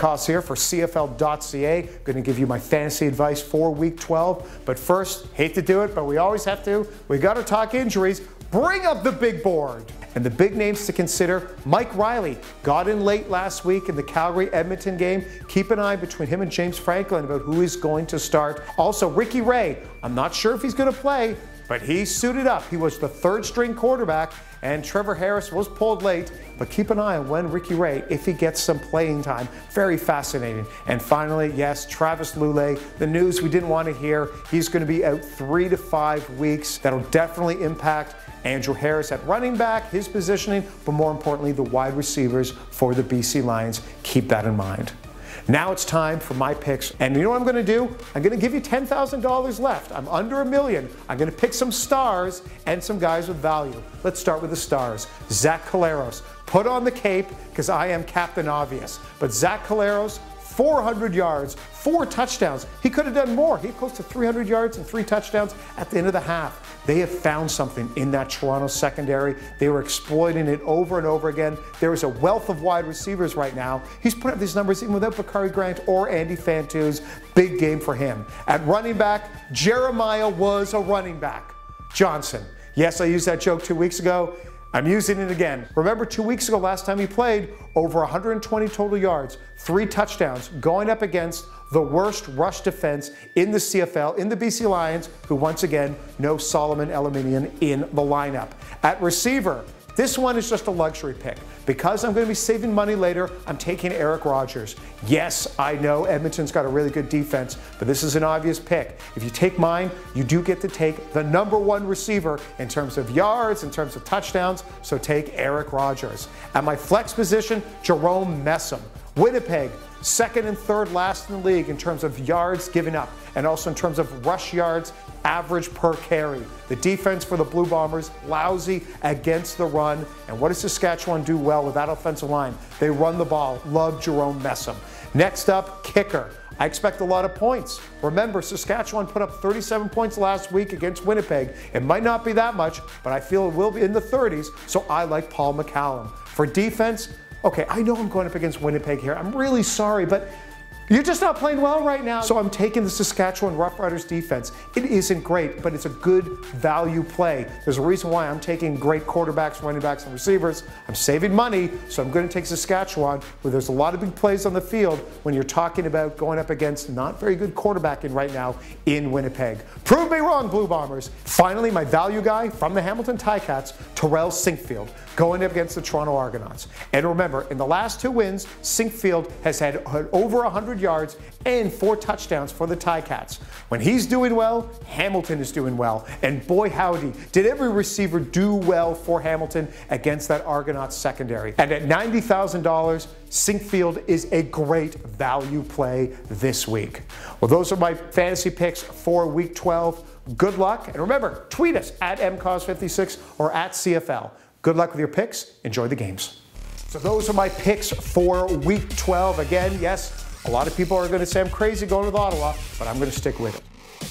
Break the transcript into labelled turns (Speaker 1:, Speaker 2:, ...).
Speaker 1: Cauz here for CFL.ca. Going to give you my fantasy advice for Week 12. But first, hate to do it, but we always have to. We got to talk injuries. Bring up the big board. And the big names to consider, Mike Riley got in late last week in the Calgary-Edmonton game. Keep an eye between him and James Franklin about who is going to start. Also, Ricky Ray, I'm not sure if he's going to play, but he suited up. He was the third-string quarterback, and Trevor Harris was pulled late. But keep an eye on when Ricky Ray, if he gets some playing time. Very fascinating. And finally, yes, Travis Lulay, the news we didn't want to hear. He's going to be out 3 to 5 weeks. That'll definitely impact Andrew Harris at running back, his positioning, but more importantly, the wide receivers for the BC Lions. Keep that in mind. Now it's time for my picks. And you know what I'm going to do? I'm going to give you $10,000 left. I'm under $1 million. I'm going to pick some stars and some guys with value. Let's start with the stars. Zach Collaros. Put on the cape because I am Captain Obvious. But Zach Collaros, 400 yards, 4 touchdowns. He could have done more. He had close to 300 yards and 3 touchdowns at the end of the half. They have found something in that Toronto secondary. They were exploiting it over and over again. There is a wealth of wide receivers right now. He's put up these numbers even without Bakari Grant or Andy Fantuz. Big game for him. At running back, Jeremiah was a running back. Johnson. Yes, I used that joke 2 weeks ago. I'm using it again. Remember 2 weeks ago, last time he played, over 120 total yards, 3 touchdowns, going up against the worst rush defense in the CFL, in the BC Lions, who once again, no Solomon Eliminian in the lineup. At receiver, this one is just a luxury pick. Because I'm going to be saving money later, I'm taking Eric Rogers. Yes, I know Edmonton's got a really good defense, but this is an obvious pick. If you take mine, you do get to take the #1 receiver in terms of yards, in terms of touchdowns, so take Eric Rogers. At my flex position, Jerome Messam. Winnipeg, second and third last in the league in terms of yards given up, and also in terms of rush yards average per carry. The defense for the Blue Bombers, lousy against the run. And what does Saskatchewan do well with that offensive line? They run the ball. Love Jerome Messam. Next up, kicker. I expect a lot of points. Remember, Saskatchewan put up 37 points last week against Winnipeg. It might not be that much, but I feel it will be in the 30s, so I like Paul McCallum. For defense, okay, I know I'm going up against Winnipeg here. I'm really sorry, but you're just not playing well right now. So I'm taking the Saskatchewan Roughriders defense. It isn't great, but it's a good value play. There's a reason why I'm taking great quarterbacks, running backs, and receivers. I'm saving money, so I'm going to take Saskatchewan, where there's a lot of big plays on the field when you're talking about going up against not very good quarterbacking right now in Winnipeg. Prove me wrong, Blue Bombers. Finally, my value guy from the Hamilton Ticats, Terrell Sinkfield, going up against the Toronto Argonauts. And remember, in the last 2 wins, Sinkfield has had over 100 yards and 4 touchdowns for the Ticats. When he's doing well, Hamilton is doing well. And boy howdy, did every receiver do well for Hamilton against that Argonauts secondary. And at $90,000, Sinkfield is a great value play this week. Well, those are my fantasy picks for Week 12. Good luck. And remember, tweet us at mcauz56 or at CFL. Good luck with your picks. Enjoy the games. So those are my picks for Week 12. Again, yes, a lot of people are going to say I'm crazy going with Ottawa, but I'm going to stick with it.